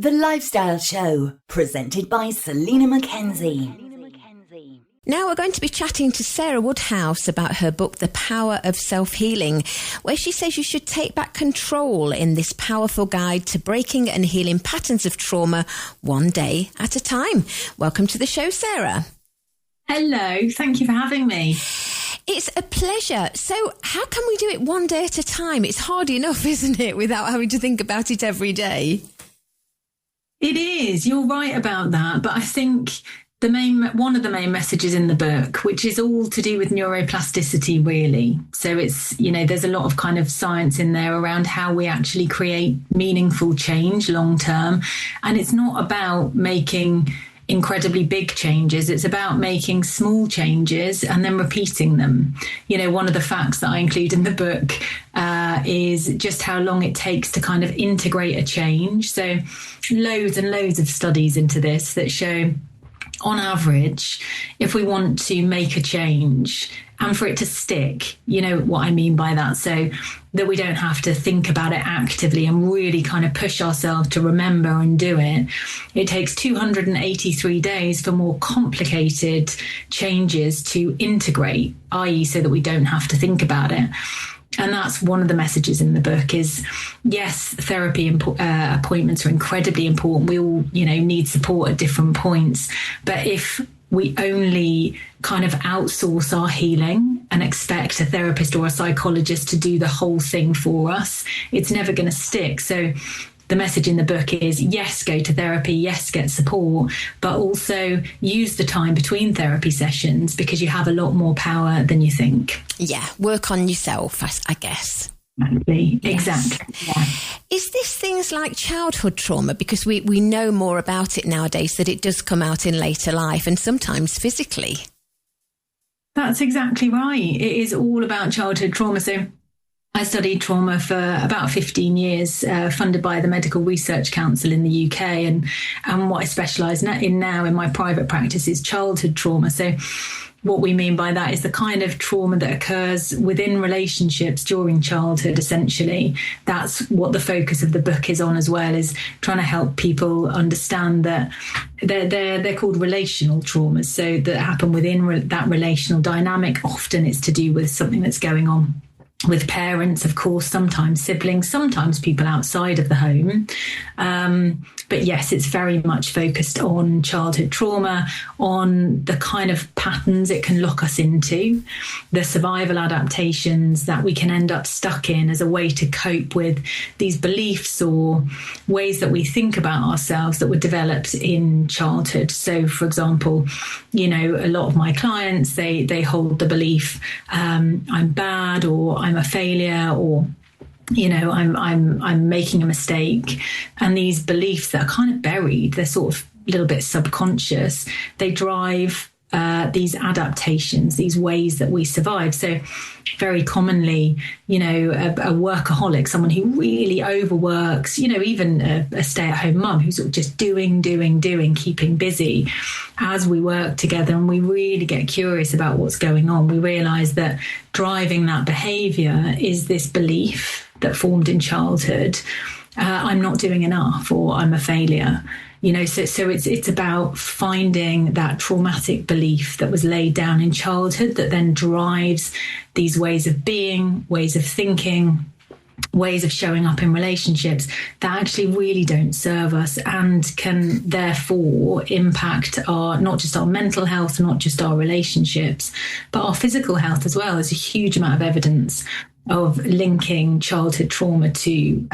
The Lifestyle Show, presented by Selina Mackenzie. Now we're going to be chatting to Sarah Woodhouse about her book, The Power of Self-Healing, where she says you should take back control in this powerful guide to breaking and healing patterns of trauma one day at a time. Welcome to the show, Sarah. Hello, thank you for having me. It's a pleasure. So how can we do it one day at a time? It's hard enough, isn't it, without having to think about it every day? It is. You're right about that. But I think one of the main messages in the book, which is all to do with neuroplasticity, really. So it's, there's a lot of kind of science in there around how we actually create meaningful change long term. And it's not about making incredibly big changes. It's about making small changes and then repeating them. One of the facts that I include in the book is just how long it takes to kind of integrate a change. So loads and loads of studies into this that show, on average, if we want to make a change and for it to stick, what I mean by that, so that we don't have to think about it actively and really kind of push ourselves to remember and do it. It takes 283 days for more complicated changes to integrate, i.e. so that we don't have to think about it. And that's one of the messages in the book is, yes, therapy appointments are incredibly important. We all, need support at different points. But if we only kind of outsource our healing and expect a therapist or a psychologist to do the whole thing for us, it's never going to stick. So the message in the book is, yes, go to therapy, yes, get support, but also use the time between therapy sessions because you have a lot more power than you think. Yeah, work on yourself, I guess. Exactly. Yeah. Is this things like childhood trauma? Because we know more about it nowadays, that it does come out in later life and sometimes physically. That's exactly right. It is all about childhood trauma. So I studied trauma for about 15 years, funded by the Medical Research Council in the UK. And what I specialise in now in my private practice is childhood trauma. So what we mean by that is the kind of trauma that occurs within relationships during childhood, essentially. That's what the focus of the book is on as well, is trying to help people understand that they're called relational traumas. So that happen within that relational dynamic. Often it's to do with something that's going on with parents, of course, sometimes siblings, sometimes people outside of the home. But yes, it's very much focused on childhood trauma, on the kind of patterns it can lock us into, the survival adaptations that we can end up stuck in as a way to cope with these beliefs or ways that we think about ourselves that were developed in childhood. So, for example, a lot of my clients, they hold the belief, I'm bad, or I'm a failure, or I'm making a mistake. And these beliefs that are kind of buried, they're sort of a little bit subconscious. They drive these adaptations, these ways that we survive. So very commonly, a workaholic, someone who really overworks, even a stay-at-home mum who's sort of just doing, keeping busy. As we work together and we really get curious about what's going on, we realise that driving that behaviour is this belief that formed in childhood. I'm not doing enough, or I'm a failure. So it's about finding that traumatic belief that was laid down in childhood that then drives these ways of being, ways of thinking, ways of showing up in relationships that actually really don't serve us and can therefore impact not just our mental health, not just our relationships, but our physical health as well. There's a huge amount of evidence of linking childhood trauma to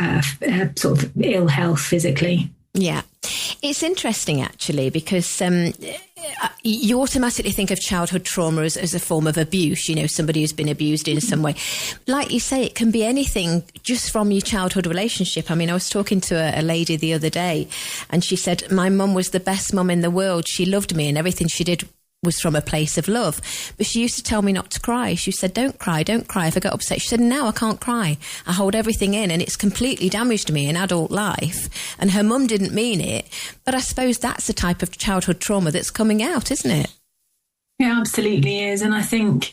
sort of ill health physically. Yeah. It's interesting, actually, because you automatically think of childhood trauma as a form of abuse, somebody who's been abused in some way. Like you say, it can be anything just from your childhood relationship. I mean, I was talking to a lady the other day and she said, my mum was the best mum in the world. She loved me and everything she did was from a place of love. But she used to tell me not to cry. She said, don't cry if I get upset. She said, now I can't cry. I hold everything in and it's completely damaged me in adult life. And her mum didn't mean it. But I suppose that's the type of childhood trauma that's coming out, isn't it? It absolutely is. And I think,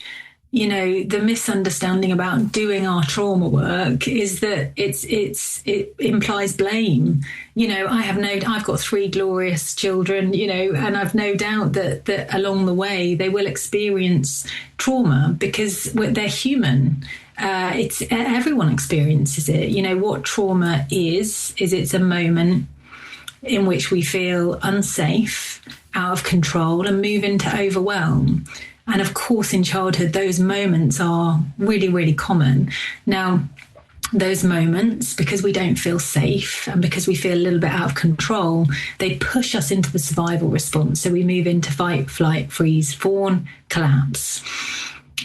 the misunderstanding about doing our trauma work is that it implies blame. I've got 3 glorious children, and I've no doubt that along the way they will experience trauma because they're human. Everyone experiences it. What trauma is it's a moment in which we feel unsafe, out of control, and move into overwhelm. And of course, in childhood, those moments are really, really common. Now, those moments, because we don't feel safe and because we feel a little bit out of control, they push us into the survival response. So we move into fight, flight, freeze, fawn, collapse.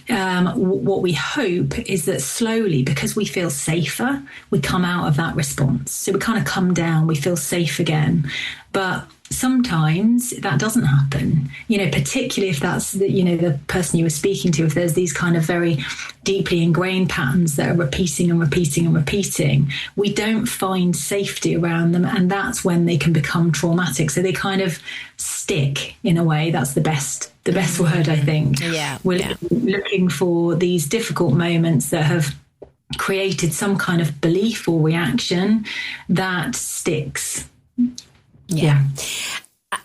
What we hope is that slowly, because we feel safer, we come out of that response. So we kind of come down, we feel safe again. But sometimes that doesn't happen, particularly if that's the person you were speaking to, if there's these kind of very deeply ingrained patterns that are repeating and repeating and repeating, we don't find safety around them. And that's when they can become traumatic. So they kind of stick in a way. That's the best word, I think. We're looking for these difficult moments that have created some kind of belief or reaction that sticks. Yeah.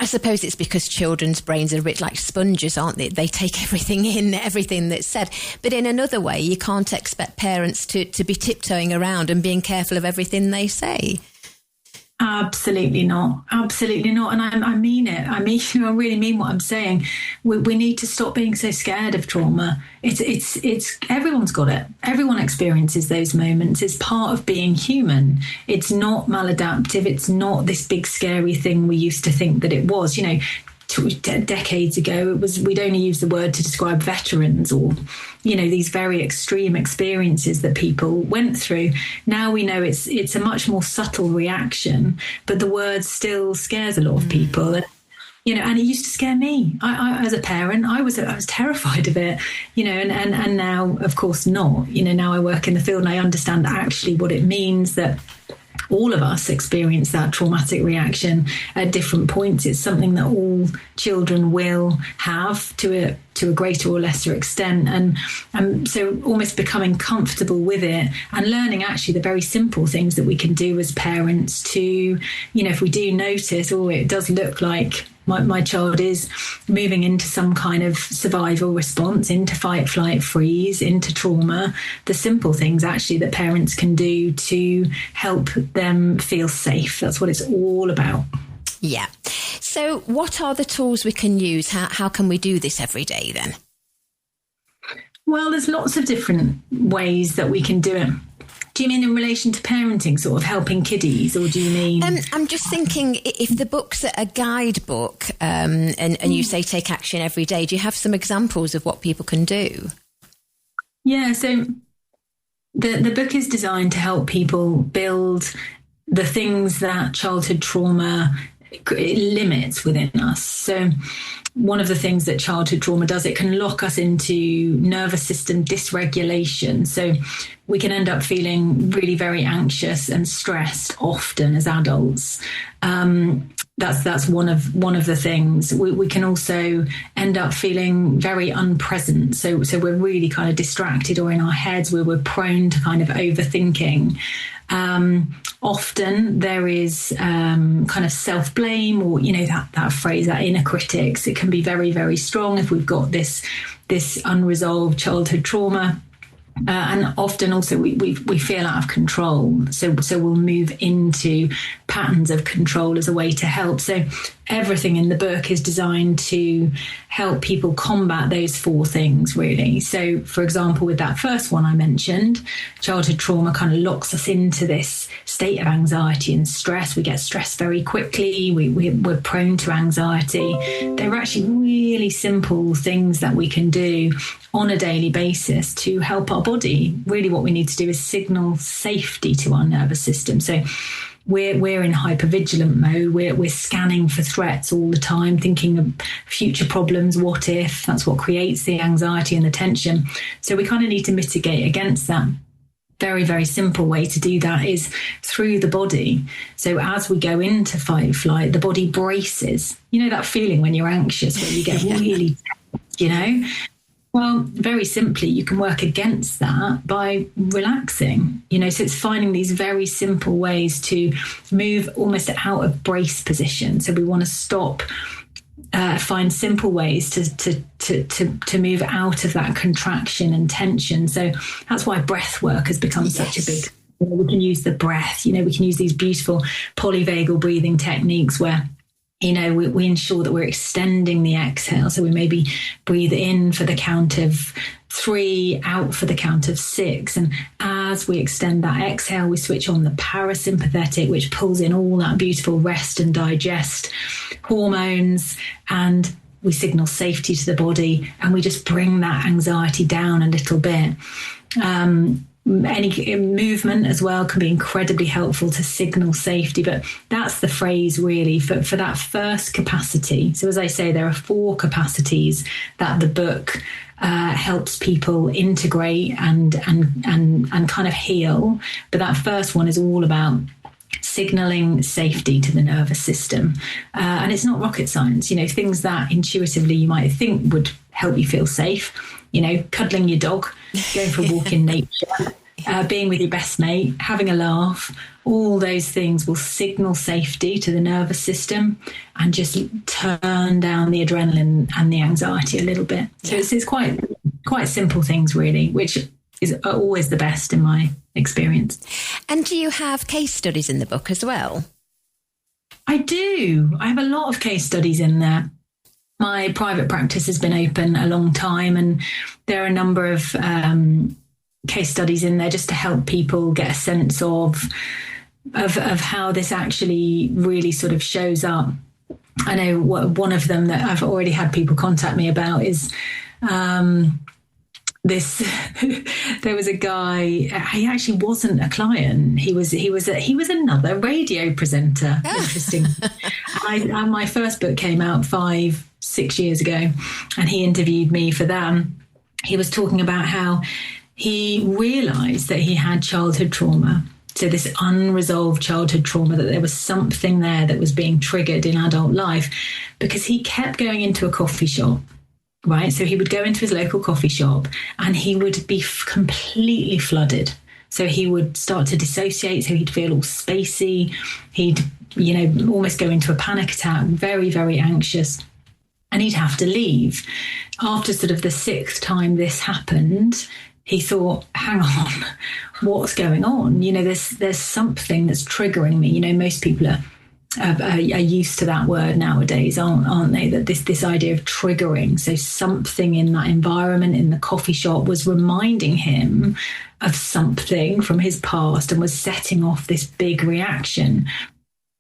I suppose it's because children's brains are a bit like sponges, aren't they? They take everything in, everything that's said. But in another way, you can't expect parents to be tiptoeing around and being careful of everything they say. Absolutely not. Absolutely not. And I mean it. I really mean what I'm saying. We need to stop being so scared of trauma. It's everyone's got it. Everyone experiences those moments. It's part of being human. It's not maladaptive. It's not this big scary thing we used to think that it was. Decades ago, we'd only use the word to describe veterans or, these very extreme experiences that people went through. Now we know it's a much more subtle reaction, but the word still scares a lot of people. And it used to scare me. I as a parent, I was terrified of it, and now, of course, not. Now I work in the field and I understand actually what it means that all of us experience that traumatic reaction at different points. It's something that all children will have to a greater or lesser extent. And so almost becoming comfortable with it and learning actually the very simple things that we can do as parents to, if we do notice, it does look like my child is moving into some kind of survival response, into fight, flight, freeze, into trauma. The simple things actually that parents can do to help them feel safe. That's what it's all about. Yeah. So what are the tools we can use? How can we do this every day then? Well, there's lots of different ways that we can do it. Do you mean in relation to parenting, sort of helping kiddies, or do you mean? I'm just thinking if the book's a guidebook and you say take action every day, do you have some examples of what people can do? Yeah, so the book is designed to help people build the things that childhood trauma limits within us. So one of the things that childhood trauma does, it can lock us into nervous system dysregulation. So we can end up feeling really very anxious and stressed often as adults. That's one of the things. We can also end up feeling very unpresent. So we're really kind of distracted or in our heads where we're prone to kind of overthinking. Often there is kind of self-blame or, that phrase, that inner critics. It can be very, very strong if we've got this unresolved childhood trauma. And often also we feel out of control. So we'll move into patterns of control as a way to help. So everything in the book is designed to help people combat those 4 things, really. So, for example, with that first one I mentioned, childhood trauma kind of locks us into this state of anxiety and stress. We get stressed very quickly. We're prone to anxiety. There are actually really simple things that we can do on a daily basis to help our body. Really what we need to do is signal safety to our nervous system. So we're in hypervigilant mode. We're scanning for threats all the time, thinking of future problems. What if? That's what creates the anxiety and the tension. So we kind of need to mitigate against that. Very, very simple way to do that is through the body. So as we go into fight flight, the body braces. That feeling when you're anxious, where you get really, Well, very simply, you can work against that by relaxing, so it's finding these very simple ways to move almost out of brace position. So we want to stop, find simple ways to move out of that contraction and tension. So that's why breath work has become such a big, we can use the breath, we can use these beautiful polyvagal breathing techniques where we ensure that we're extending the exhale. So we maybe breathe in for the count of 3, out for the count of 6. And as we extend that exhale, we switch on the parasympathetic, which pulls in all that beautiful rest and digest hormones. And we signal safety to the body, and we just bring that anxiety down a little bit. Any movement as well can be incredibly helpful to signal safety, but that's the phrase really for that first capacity. So as I say, there are 4 capacities that the book helps people integrate and kind of heal. But that first one is all about signaling safety to the nervous system. And it's not rocket science, things that intuitively you might think would help you feel safe, cuddling your dog, going for a walk in nature, being with your best mate, having a laugh. All those things will signal safety to the nervous system and just turn down the adrenaline and the anxiety a little bit. So it's quite simple things really, which is always the best in my experience. And do you have case studies in the book as well? I do. I have a lot of case studies in there. My private practice has been open a long time, and there are a number of case studies in there just to help people get a sense of how this actually really sort of shows up. I know one of them that I've already had people contact me about is there was a guy, he actually wasn't a client. He was another radio presenter. Interesting. And my first book came out 5-6 years ago, and he interviewed me for that. He was talking about how he realized that he had childhood trauma. So this unresolved childhood trauma, that there was something there that was being triggered in adult life, because he kept going into a coffee shop. Right. So he would go into his local coffee shop and he would be completely flooded. So he would start to dissociate. So he'd feel all spacey. He'd, almost go into a panic attack, very, very anxious. And he'd have to leave. After sort of the 6th time this happened, he thought, hang on, what's going on? There's something that's triggering me. Most people are used to that word nowadays, aren't they? That this idea of triggering. So something in that environment in the coffee shop was reminding him of something from his past and was setting off this big reaction.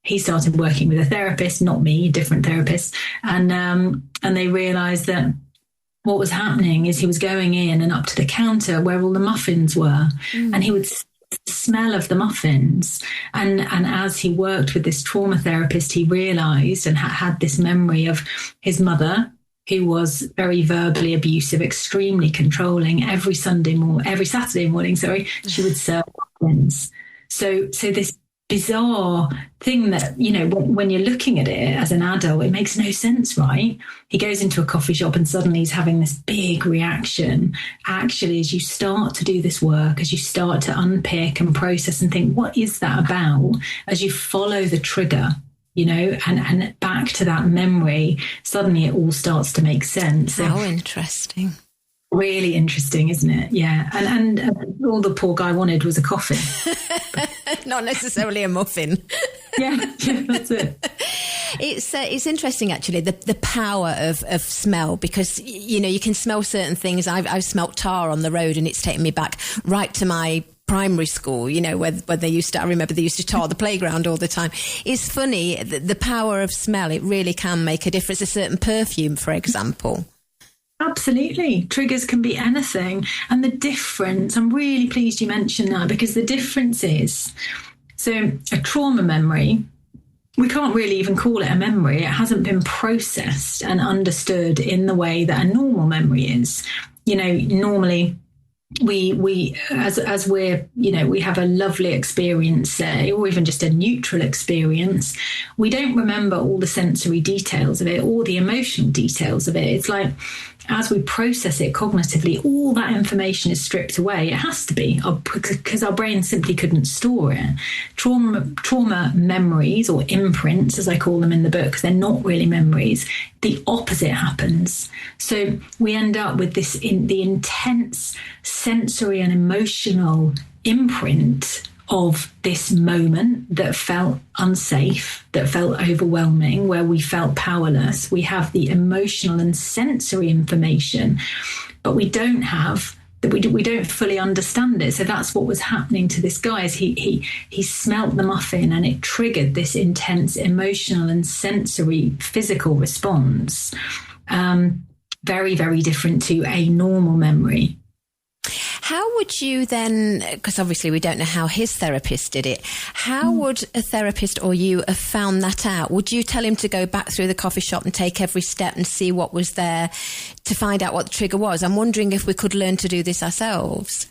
He started working with a therapist, not me, a different therapist, and they realised that what was happening is he was going in and up to the counter where all the muffins were, and he would smell of the muffins, and as he worked with this trauma therapist, he realized and had this memory of his mother, who was very verbally abusive, extremely controlling. Every Saturday morning, she would serve muffins. So this bizarre thing that, when you're looking at it as an adult, it makes no sense, right? He goes into a coffee shop and suddenly he's having this big reaction. Actually, as you start to do this work, as you start to unpick and process and think, what is that about? As you follow the trigger, and back to that memory, suddenly it all starts to make sense. How interesting. Really interesting, isn't it? Yeah. And all the poor guy wanted was a coffee. Not necessarily a muffin. yeah, that's it. It's interesting, actually, the power of smell, because, you can smell certain things. I've smelt tar on the road, and it's taken me back right to my primary school, where they used to, I remember they used to tar the playground all the time. It's funny, the power of smell, it really can make a difference. A certain perfume, for example. Absolutely. Triggers can be anything. And the difference, I'm really pleased you mentioned that, because the difference is, so a trauma memory, we can't really even call it a memory. It hasn't been processed and understood in the way that a normal memory is. Normally we as we're, we have a lovely experience, say, or even just a neutral experience, we don't remember all the sensory details of it or the emotional details of it. It's like as we process it cognitively, all that information is stripped away. It has to be, because our brain simply couldn't store it. Trauma memories, or imprints, as I call them in the book, because they're not really memories, the opposite happens. So we end up with the intense sensory and emotional imprint of this moment that felt unsafe, that felt overwhelming, where we felt powerless. We have the emotional and sensory information, but we don't fully understand it. So that's what was happening to this guy. Is he smelt the muffin, and it triggered this intense emotional and sensory physical response. Very, very different to a normal memory. How would you then, because obviously we don't know how his therapist did it, how would a therapist or you have found that out? Would you tell him to go back through the coffee shop and take every step and see what was there to find out what the trigger was? I'm wondering if we could learn to do this ourselves.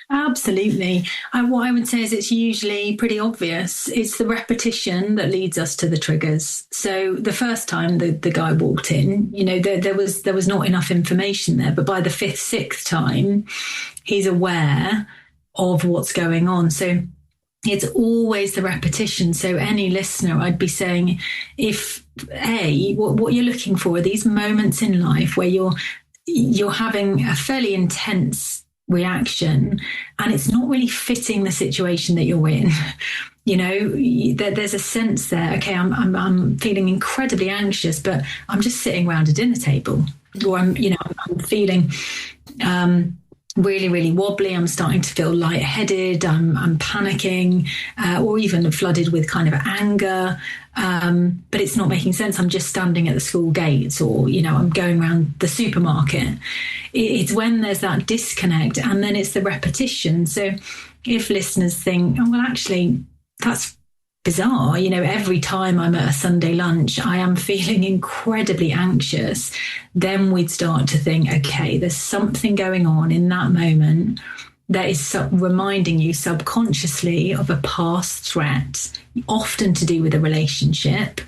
Absolutely. What I would say is it's usually pretty obvious. It's the repetition that leads us to the triggers. So the first time the guy walked in, there was not enough information there. But by the fifth, sixth time, he's aware of what's going on. So it's always the repetition. So any listener, I'd be saying, if what you're looking for are these moments in life where you're having a fairly intense reaction and it's not really fitting the situation that you're in. There's a sense there, okay, I'm feeling incredibly anxious, but I'm just sitting around a dinner table, or I'm feeling really, really wobbly. I'm starting to feel lightheaded. I'm panicking, or even flooded with kind of anger. But it's not making sense. I'm just standing at the school gates, or, I'm going around the supermarket. It's when there's that disconnect, and then it's the repetition. So if listeners think, oh, well, actually, that's bizarre. Every time I'm at a Sunday lunch, I am feeling incredibly anxious. Then we'd start to think, okay, there's something going on in that moment that is reminding you subconsciously of a past threat, often to do with a relationship,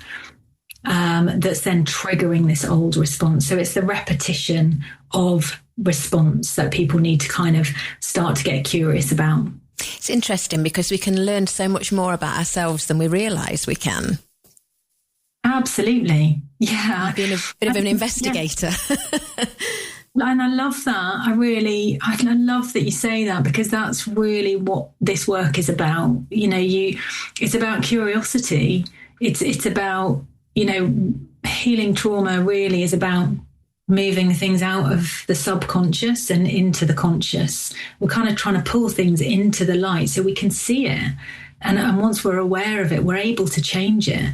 that's then triggering this old response. So it's the repetition of response that people need to kind of start to get curious about. It's interesting because we can learn so much more about ourselves than we realise we can. Absolutely. Yeah. Being a bit of an investigator. Yeah. And I love that. I love that you say that, because that's really what this work is about. It's about curiosity. It's about, healing trauma really is about moving things out of the subconscious and into the conscious. We're kind of trying to pull things into the light so we can see it. And once we're aware of it, we're able to change it.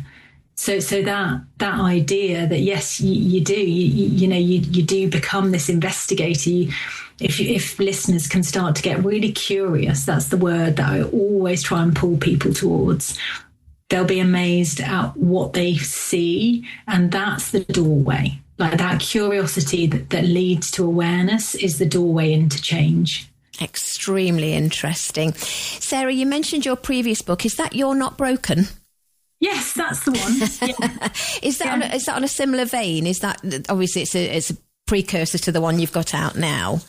So that idea that, yes, you do, you do become this investigator. If listeners can start to get really curious, that's the word that I always try and pull people towards. They'll be amazed at what they see. And that's the doorway. Like that curiosity that leads to awareness is the doorway into change. Extremely interesting. Sarah, you mentioned your previous book. Is that You're Not Broken? Yes, that's the one. Yeah. Is that on a similar vein? Is that, obviously it's a precursor to the one you've got out now?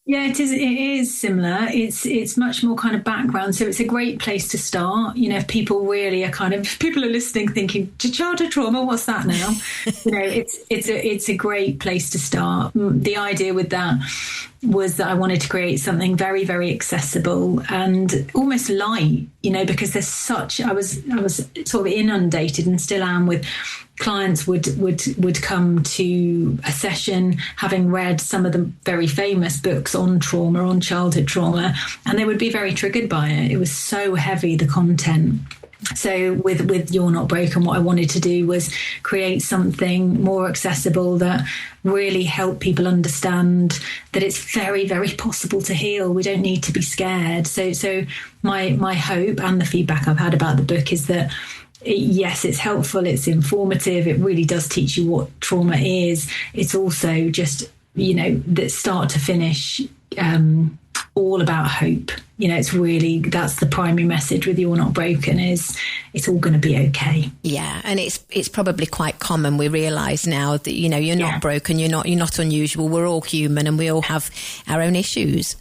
Yeah, it is similar. It's much more kind of background. So it's a great place to start. If people really are people are listening thinking, childhood trauma, what's that now? It's a great place to start. The idea with that was that I wanted to create something very, very accessible and almost light, because there's I was sort of inundated, and still am, with clients would come to a session having read some of the very famous books on trauma, on childhood trauma, and they would be very triggered by it. It was so heavy, the content. So with You're Not Broken, what I wanted to do was create something more accessible that really helped people understand that it's very, very possible to heal. We don't need to be scared. So my hope, and the feedback I've had about the book, is that yes, it's helpful, it's informative, it really does teach you what trauma is. It's also just, that start to finish, all about hope. it's really, that's the primary message with You're Not Broken, is it's all going to be okay. Yeah, and it's probably quite common. We realise now that, you're not broken, you're not unusual. We're all human and we all have our own issues.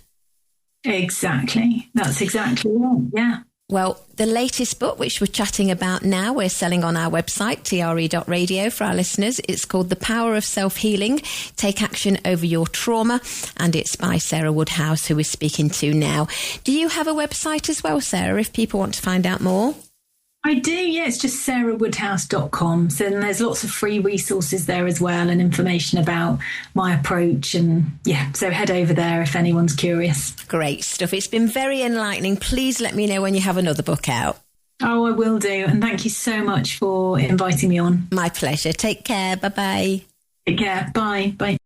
Exactly. That's exactly right. Yeah. Well, the latest book, which we're chatting about now, we're selling on our website, TRE.radio, for our listeners. It's called The Power of Self-Healing, Take Action Over Your Trauma, and it's by Sarah Woodhouse, who we're speaking to now. Do you have a website as well, Sarah, if people want to find out more? I do, yeah. It's just sarahwoodhouse.com. So there's lots of free resources there as well, and information about my approach. And so head over there if anyone's curious. Great stuff. It's been very enlightening. Please let me know when you have another book out. Oh, I will do. And thank you so much for inviting me on. My pleasure. Take care. Bye-bye. Take care. Bye. Bye.